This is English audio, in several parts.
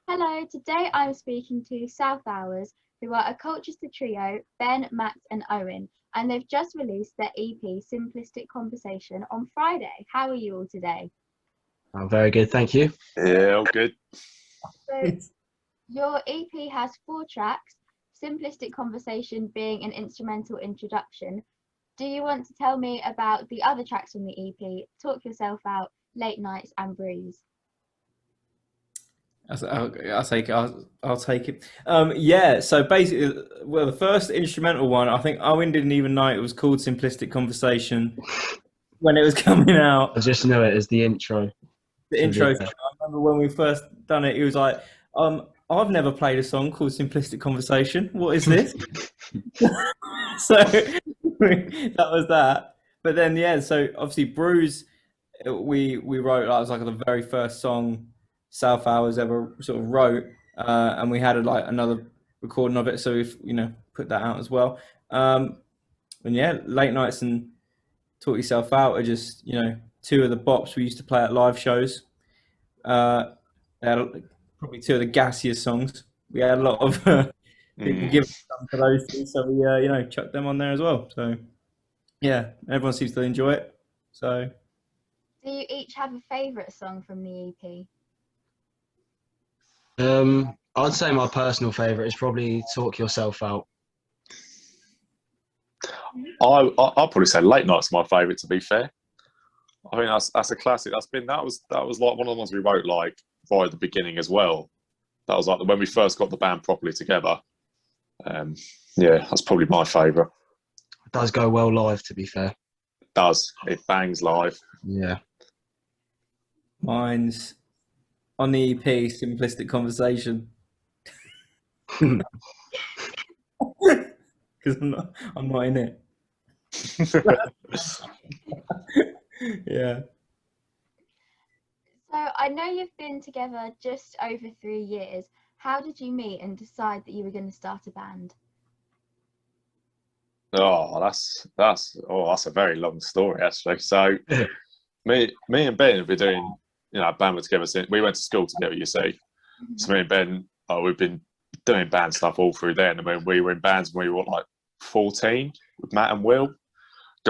Hello, today I'm speaking to South Hours, who are a Colchester trio, Ben, Max and Owen, and they've just released their EP, Simplistic Conversation, on Friday. How are you all today? Oh, very good, thank you. Yeah, all good. So, your EP has 4 tracks, Simplistic Conversation being an instrumental introduction. Do you want to tell me about the other tracks from the EP, Talk Yourself Out, Late Nights and Breeze? I'll take it. I'll take it. Yeah. So basically, well, the first instrumental one, I think Owen didn't even know it was called "Simplistic Conversation" when it was coming out. I just know it as the intro. The intro. I remember when we first done it. He was like, I've never played a song called "Simplistic Conversation. What is this?" So that was that. But then, yeah. So obviously, Bruise, we wrote. That was like the very first song South Hours ever sort of wrote, and we had another recording of it, so we've put that out as well. And yeah, Late Nights and Talk Yourself Out are just two of the bops we used to play at live shows. They had probably two of the gassiest songs. We had a lot of people giving some to those two, so we chucked them on there as well. So yeah, everyone seems to enjoy it. So Do you each have a favourite song from the EP? I'd say my personal favourite is probably Talk Yourself Out. I'll probably say Late Night's my favourite. To be fair, I think that's a classic. That was like one of the ones we wrote like right at the beginning as well. That was like when we first got the band properly together. Yeah, that's probably my favourite. It does go well live, to be fair. It does. It bangs live. Yeah. mine's on the EP, Simplistic Conversation. Because I'm not in it. Yeah. So I know you've been together just over 3 years. How did you meet and decide that you were going to start a band? Oh, that's a very long story actually. So me and Ben have been doing band together since we went to school together. You see, so me and Ben, we've been doing band stuff all through then. I mean, we were in bands when we were like 14 with Matt and Will.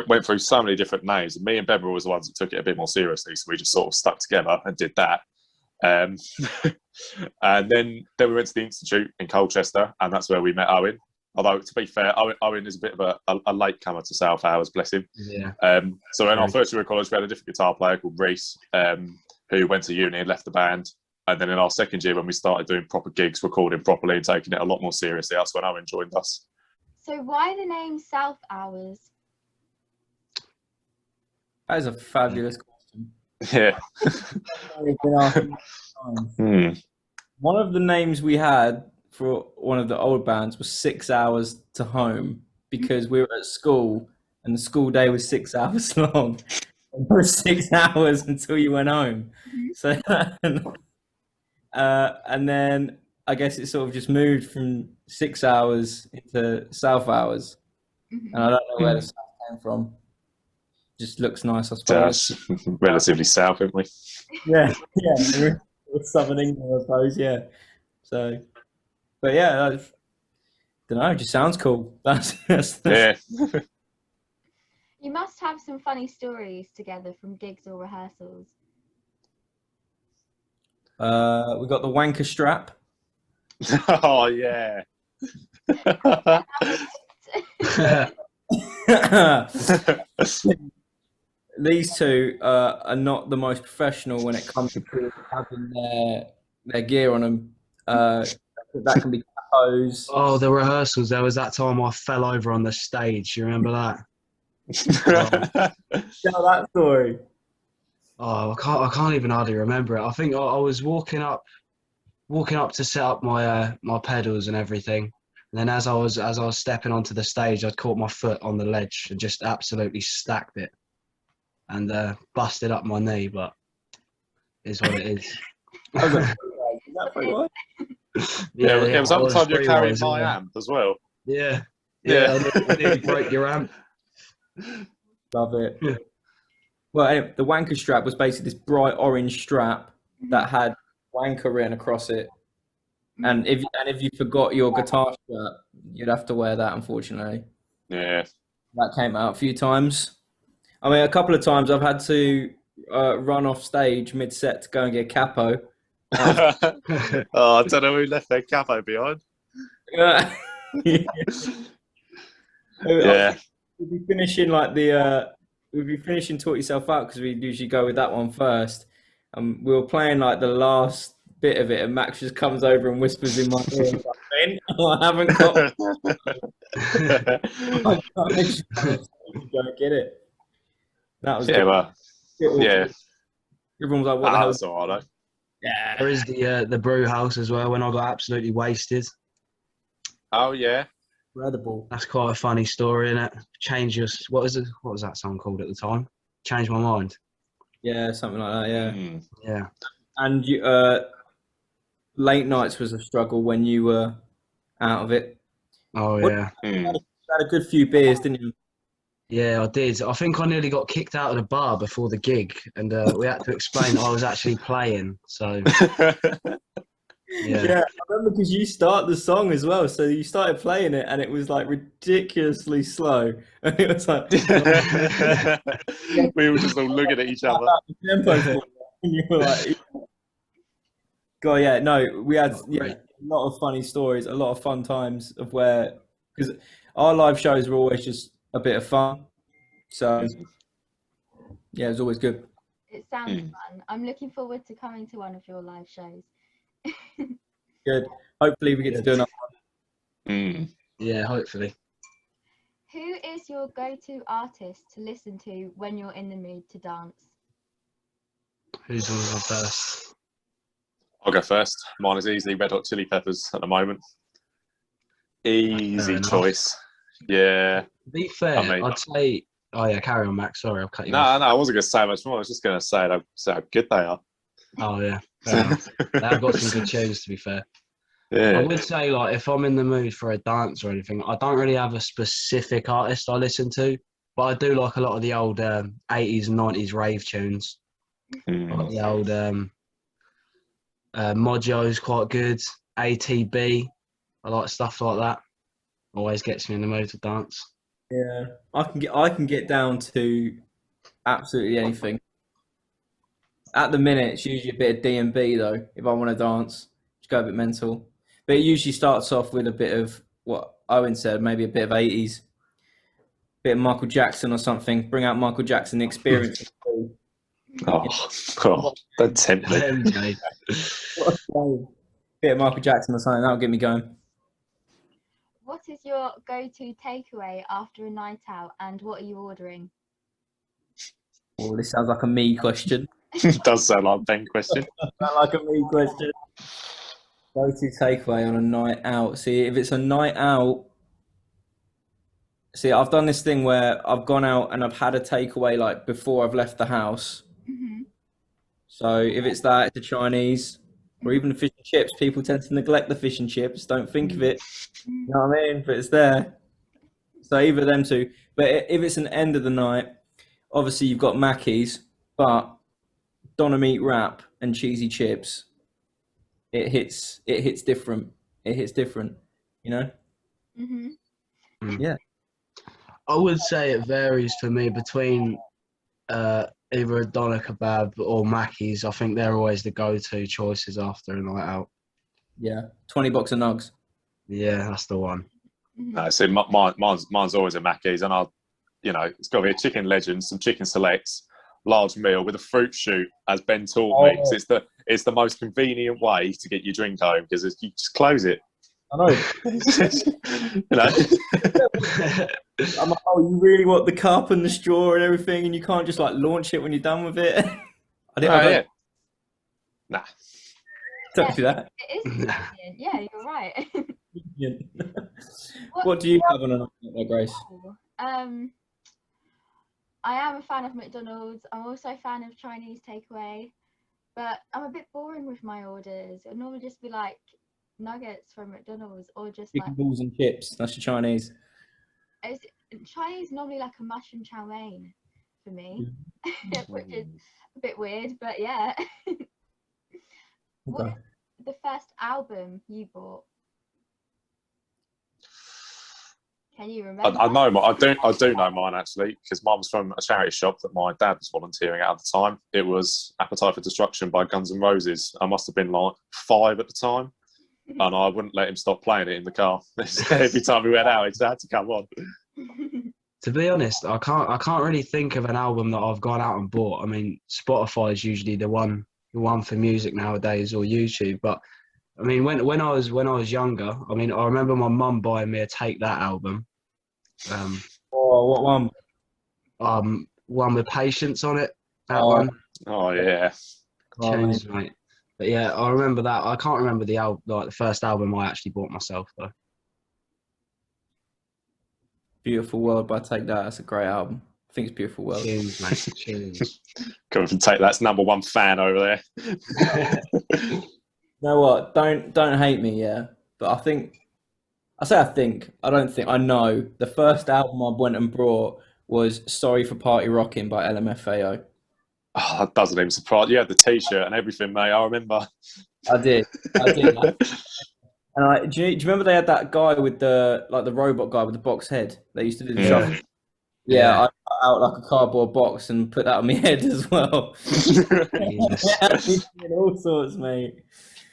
Went through so many different names, and me and Ben were always the ones that took it a bit more seriously. So we just sort of stuck together and did that. And then we went to the Institute in Colchester, and that's where we met Owen. Although, to be fair, Owen is a bit of a latecomer to South Hours, bless him. Yeah. So in our first year of college, we had a different guitar player called Reese, who went to uni and left the band. And then in our second year, when we started doing proper gigs, recording properly and taking it a lot more seriously, that's when Owen joined us. So why the name South Hours? That is a fabulous question. Yeah. One of the names we had for one of the old bands was 6 hours to home, because we were at school and the school day was 6 hours long. It was 6 hours until you went home. So, and then I guess it sort of just moved from 6 hours into South Hours. And I don't know where the South came from. Just looks nice, I suppose. That's relatively south, aren't we? Yeah. We're Southern England, I suppose. Yeah. So, but yeah, I don't know. It just sounds cool. That's Yeah. You must have some funny stories together from gigs or rehearsals. We got the wanker strap. Oh yeah. These two are not the most professional when it comes to having their gear on them. That can be capos. Oh, the rehearsals. There was that time I fell over on the stage. You remember that? Tell that story. Oh, I can't even hardly remember it. I think I was walking up to set up my my pedals and everything. And then as I was stepping onto the stage, I'd caught my foot on the ledge and just absolutely stacked it, and busted up my knee. But it's what it is. Is that pretty much? Yeah, it was up the time you're carrying my yeah. amp as well. Yeah. Yeah. I nearly broke your amp. Love it. Well, anyway, the wanker strap was basically this bright orange strap that had wanker written across it, And if you forgot your guitar shirt, you'd have to wear that, unfortunately. Yeah. That came out a few times. I mean, a couple of times I've had to run off stage mid-set to go and get capo. Oh, I don't know who left their capo behind. Yeah. Yeah. We'd be finishing like we'd be finishing Taught Yourself Out because we usually go with that one first. And we were playing like the last bit of it, and Max just comes over and whispers in my ear, like, "Ben, I haven't got. I can't actually go and get it." That was Yeah, well, yeah. Everyone was like, "What the hell?" That's all right. Yeah. There is the brew house as well when I got absolutely wasted. Oh yeah. Incredible. That's quite a funny story, isn't it? What was that song called at the time? Change My Mind. Yeah, something like that. Yeah. Mm. Yeah. And you, late nights was a struggle when you were out of it. Oh What- yeah. Mm. You had a good few beers, didn't you? Yeah, I did. I think I nearly got kicked out of the bar before the gig, and we had to explain that I was actually playing. So yeah. I remember because you started the song as well. So you started playing it, and it was like ridiculously slow, and it was like We were just all looking at each other. tempo for it, and you were like, "God, yeah, no, we had Great. a lot of funny stories, a lot of fun times of where because our live shows were always just a bit of fun. So yeah, it was always good. It sounds fun. I'm looking forward to coming to one of your live shows. Good. Hopefully, we get to do another one. Mm. Yeah, hopefully. Who is your go-to artist to listen to when you're in the mood to dance? Who's on the first? I'll go first. Mine is easily Red Hot Chili Peppers at the moment. Easy Fair enough. choice. Yeah. To be fair, I mean- I'd say. Oh yeah, carry on, Max. Sorry, I've cut you No, off. I wasn't going to say much more. I was just going to say how good they are. Oh yeah, fair enough. They've got some good tunes, to be fair. I Yeah. would say, like, if I'm in the mood for a dance or anything, I don't really have a specific artist I listen to, but I do like a lot of the old 80s and 90s rave tunes. Like the old Mojo's quite good. ATB, I like stuff like that. Always gets me in the mood to dance. Yeah, I can get down to absolutely anything. At the minute, it's usually a bit of D&B though. If I want to dance, just go a bit mental. But it usually starts off with a bit of what Owen said, maybe a bit of 80s, bit of Michael Jackson or something. Bring out Michael Jackson Experience. Oh, don't tempt me. MJ. Bit of Michael Jackson or something. That'll get me going. What is your go-to takeaway after a night out, and what are you ordering? Oh, this sounds like a me question. Does sound like a Ben question. Sound like a me question. Go-to takeaway on a night out. See, if it's a night out, see, I've done this thing where I've gone out and I've had a takeaway like before I've left the house. Mm-hmm. So if it's that, it's a Chinese, or even the fish and chips. People tend to neglect the fish and chips, don't think of it. You know what I mean? But it's there. So either them two. But if it's an end of the night, obviously you've got Mackey's, but doner meat wrap and cheesy chips. It hits different. It hits different. You know? Mm-hmm. Yeah. I would say it varies for me between either a doner kebab or Mackey's. I think they're always the go-to choices after a night out. Yeah. 20 bucks of nugs. Yeah, that's the one. No, see, mine's always a Mackey's, and it's got to be a chicken legend, some chicken selects, large meal with a fruit shoot, as Ben taught me. 'Cause it's the most convenient way to get your drink home because you just close it. I know. I'm like, oh, you really want the cup and the straw and everything, and you can't just like launch it when you're done with it. I don't Nah. don't do that. It is convenient. Yeah, you're right. What do you have on a night out there, Grace? I am a fan of McDonald's. I'm also a fan of Chinese takeaway, but I'm a bit boring with my orders. It'll normally just be like nuggets from McDonald's, or just Chicken like balls and chips. That's your Chinese. Chinese normally like a mushroom chow mein for me, which is a bit weird, but yeah. Okay. the first album you bought? Can you remember? I know. I do know mine actually, because mine was from a charity shop that my dad was volunteering at the time. It was Appetite for Destruction by Guns N' Roses. I must have been like 5 at the time, and I wouldn't let him stop playing it in the car. Every time we went out, it had to come on. To be honest, I can't really think of an album that I've gone out and bought. I mean, Spotify is usually the one for music nowadays, or YouTube. But I mean, when I was younger, I mean, I remember my mum buying me a Take That album. Oh, what one? One with Patience on it. That Oh. one. Oh yeah. Tunes, mate. But yeah, I remember that. I can't remember the album, like the first album I actually bought myself though. Beautiful World by Take That. That's a great album. I think it's Beautiful World. Tunes, mate. Tunes. Coming from Take That's #1 fan over there. You know what? Don't hate me, yeah. But I know the first album I went and brought was Sorry for Party Rocking by LMFAO. Oh, that doesn't even surprise. You had the T-shirt and everything, mate. I remember. I did. And do you remember they had that guy with the robot guy with the box head? They used to do the shuffle. Yeah, I cut out like a cardboard box and put that on my head as well. All sorts, mate.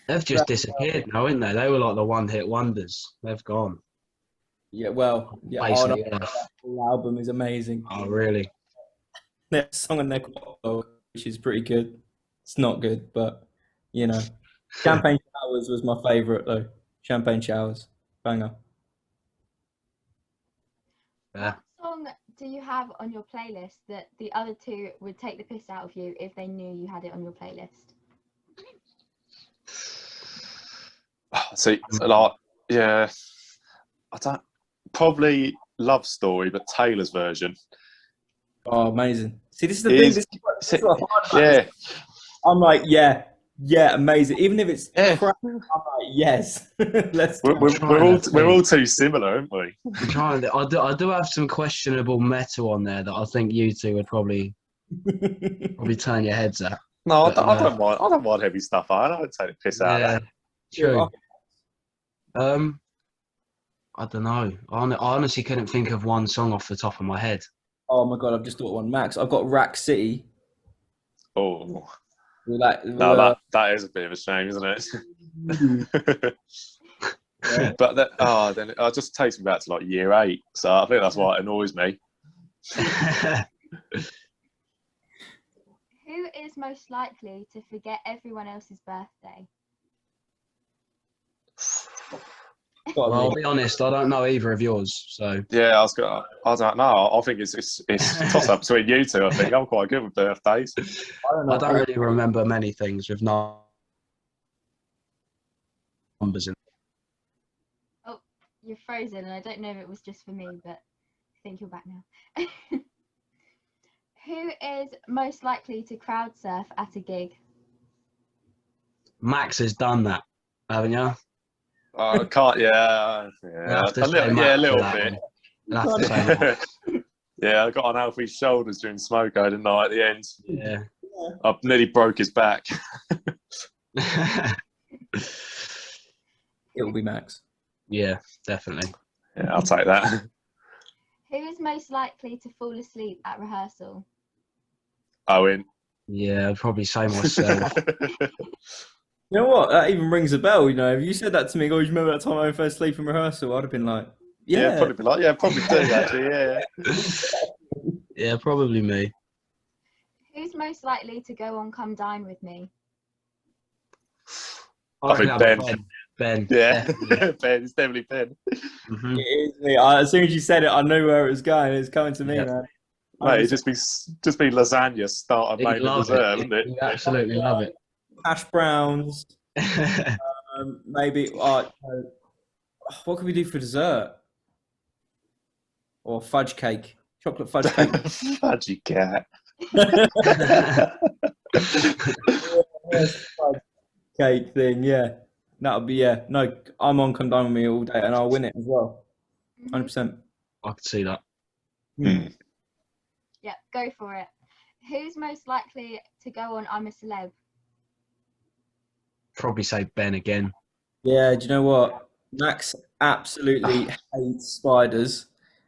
They've just disappeared now, haven't they? They were like the one-hit wonders. They've gone. Yeah, well, yeah. Basically, That whole album is amazing. Oh, really? There's a song on their catalog, which is pretty good. It's not good, but you know, Champagne Showers was my favourite though. Champagne Showers, banger. Yeah. What song do you have on your playlist that the other two would take the piss out of you if they knew you had it on your playlist? See, like, yeah, I don't probably Love Story, but Taylor's version. Oh, amazing! See, this is the thing. This is what hard, yeah. I'm like, yeah, amazing. Even if it's crap, I'm like, yes. Let's go. We're all too similar, aren't we? I'm trying to, I do have some questionable metal on there that I think you two would probably turn your heads at. No, But, I don't mind. I don't mind heavy stuff. I don't take the piss out of that. True. I don't know. I honestly couldn't think of one song off the top of my head. Oh my god, I've just thought one. Max, I've got Rack City. Oh. That is a bit of a shame, isn't it? But then it just takes me back to like year 8, so I think that's why it annoys me. Who is most likely to forget everyone else's birthday? Well, I'll be honest, I don't know either of yours, so Yeah, I don't know. I think it's a toss up between you two. I think I'm quite good with birthdays. I don't really remember many things with numbers in. Oh, you're frozen, and I don't know if it was just for me, but I think you're back now. Who is most likely to crowd surf at a gig? Max has done that, haven't you? I can't. Yeah, a little bit. Yeah, I got on Alfie's shoulders during Smoko, didn't I? At the end, Yeah, I nearly broke his back. It will be Max. Yeah, definitely. Yeah, I'll take that. Who is most likely to fall asleep at rehearsal? Owen. Yeah, I'd probably say myself. You know what? That even rings a bell. You know, if you said that to me, oh, you remember that time I fell asleep in rehearsal? I'd have been like, yeah, probably be like, yeah, probably do actually. Yeah. Yeah, probably me. Who's most likely to go on Come Dine With Me? I think Ben. Ben. Yeah, Ben. It's definitely Ben. Mm-hmm. it is me. As soon as you said it, I knew where it was going. It's coming to me, man. Mate, it'd just be lasagna starter, main and dessert, wouldn't it? You absolutely love it. Hash browns. Maybe. What can we do for dessert? Or fudge cake, chocolate fudge cake. Fudgy cat. Fudge cake thing, yeah. That would be No, I'm on Come Dine With Me all day, and I'll win it as well. 100%. I could see that. Yeah, go for it. Who's most likely to go on I'm a Celeb? probably say Ben again. Yeah, do you know what? Max absolutely hates spiders.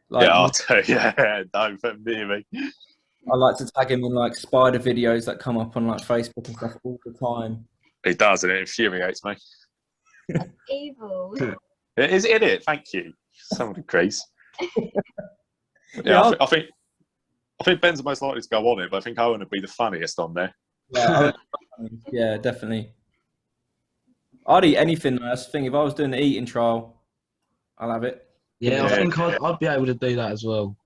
Like, Yeah, I'll tell you. Yeah, don't put me in me. I like to tag him in like spider videos that come up on like Facebook and stuff all the time. He does, and it infuriates me. Evil. It is in it. Thank you. Some decrease. Yeah, Yeah, I think Ben's the most likely to go on it, but I think Owen would be the funniest on there. yeah, definitely. I'd eat anything. That's the thing. If I was doing the eating trial, I'll have it. Yeah, I Yeah. think I'd be able to do that as well.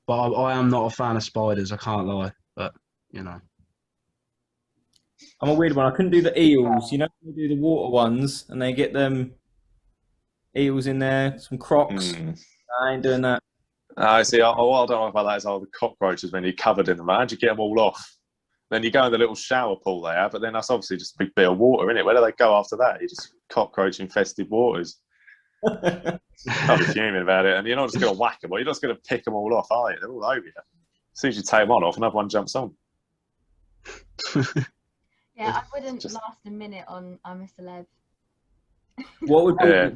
But I am not a fan of spiders, I can't lie. But, you know. I'm a weird one. I couldn't do the eels. You know, you do the water ones, and they get them eels in there, some crocs. I ain't doing that. I see. What I don't know about that is all the cockroaches when you're covered in them. How'd you get them all off? Then you go in the little shower pool they have, but then that's obviously just a big bit of water, isn't it? Where do they go after that? You just cockroach infested waters. I'll be fuming about it, and you're not just going to whack them, or you're not just going to pick them all off, are you? They're all over you. As soon as you take one off, another one jumps on. Yeah, I wouldn't last a minute on I'm a Celeb. What would be Yeah.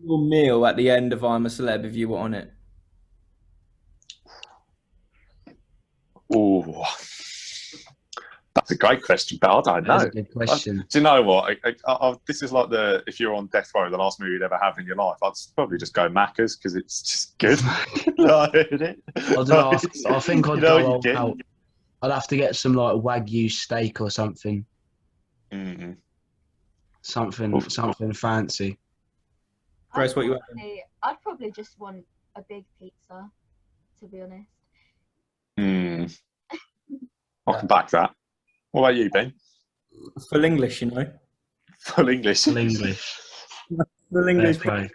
your meal at the end of I'm a Celeb if you were on it? Oh, that's a great question, but I don't know. That's a good question. Do you know what? This is like if you're on death row, the last movie you'd ever have in your life. I'd probably just go Macca's because it's just good. Isn't it? I don't know. I think I'd You know go what you get? out. I'd have to get some like Wagyu steak or something. Mm-hmm. Something fancy. Grace, what you I'd probably just want a big pizza, to be honest. I can back that. What about you, Ben? Full English, you know. Full English. Full English. Full English. Fair play.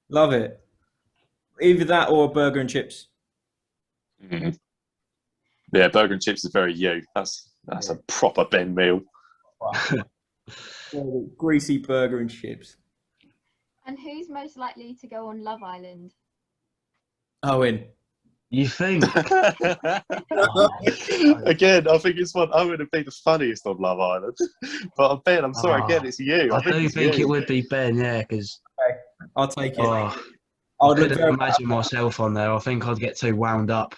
Love it. Either that or a burger and chips. Mm. Yeah, burger and chips is very you. That's a proper Ben meal. Greasy burger and chips. And who's most likely to go on Love Island? Owen. You think? Again, I think it's one Owen would be the funniest on Love Island. But Ben, I'm sorry, again, it's you. I do think you. it would be Ben, yeah, because I'll take it. I I'd look couldn't very imagine myself on there. I think I'd get too wound up.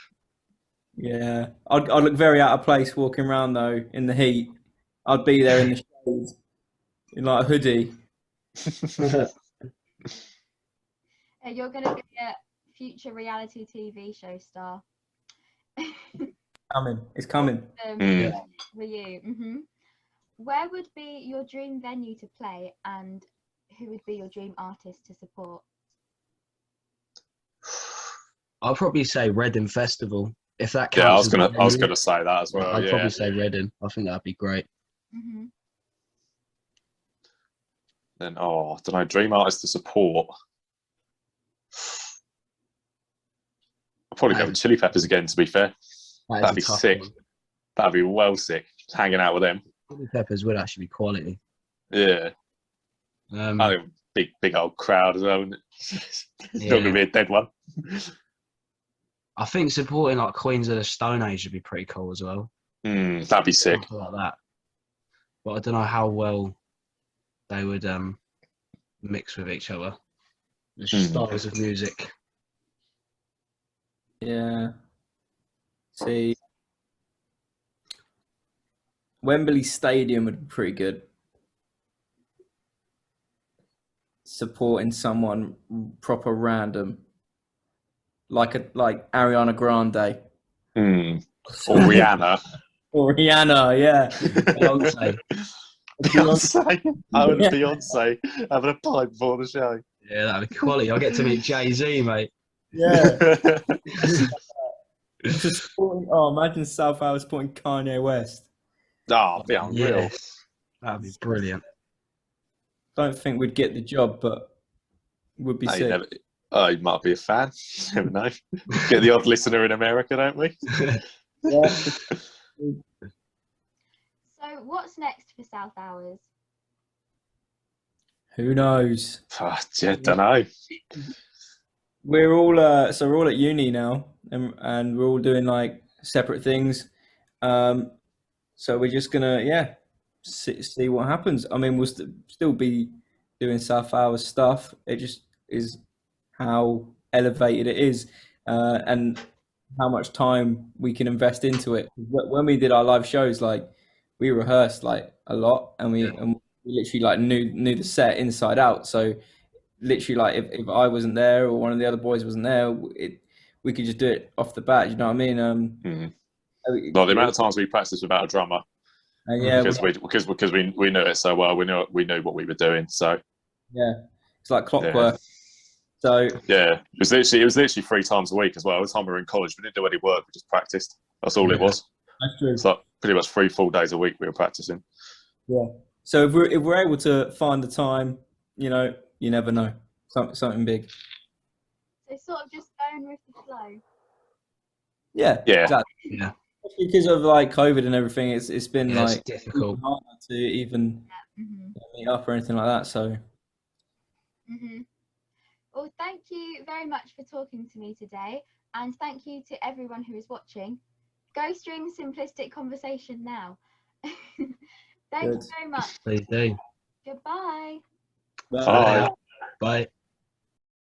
Yeah, I'd look very out of place walking around though in the heat. I'd be there in the shade in like a hoodie. You're going to be a future reality TV show star. It's coming. For you. Where would be your dream venue to play, and who would be your dream artist to support? I'll probably say Reading Festival. If that counts. Yeah, I was gonna say that as well. I'd probably say Reading. I think that'd be great. Then I don't know, dream artist to support. I'll probably go with Chili Peppers again, to be fair. That'd be sick. One. That'd be well sick. Just hanging out with them. Chili Peppers would actually be quality. Yeah. I think big old crowd as well. It's not gonna be a dead one. I think supporting like Queens of the Stone Age would be pretty cool as well. That'd be sick. Something like that. But I don't know how well they would mix with each other. The styles of music. Yeah. See, Wembley Stadium would be pretty good. Supporting someone proper random, like Ariana Grande or Rihanna. or Rihanna, yeah. Beyonce. Beyonce. Beyonce having a pint before the show. Yeah, that'd be quality. I'll get to meet Jay-Z, mate. Yeah. Imagine South Wales supporting Kanye West. Oh, be unreal. Yes. That'd be brilliant. Don't think we'd get the job, but would be sick. You might be a fan. You never know. Get the odd listener in America, don't we? Yeah. So, what's next for South Hours? Who knows? I don't know. We're all we're all at uni now, and we're all doing like separate things. So we're just gonna see what happens. I mean, we'll still be doing South Hours stuff. It just is how elevated it is, and how much time we can invest into it. When we did our live shows, like we rehearsed like a lot, and we literally like knew the set inside out. So literally, like if I wasn't there or one of the other boys wasn't there, we could just do it off the bat. You know what I mean? Like the amount of times we practiced without a drummer, and yeah, because we knew it so well. We knew what we were doing. So yeah, it's like clockwork. So yeah, it was literally 3 times a week as well. Every time we were in college, we didn't do any work. We just practiced. That's all it was. That's true. It's like pretty much 3 full days a week we were practicing. Yeah. So if we're able to find the time, you know, you never know, something big. So sort of just going with the flow. Yeah. Yeah. Exactly. Yeah. Because of like COVID and everything, it's been Yeah, like it's difficult. even harder to even meet up or anything like that. So. Well, thank you very much for talking to me today, and thank you to everyone who is watching. Go stream Simplistic Conversation now. Thank you very much. Please do. Goodbye. Bye. Bye.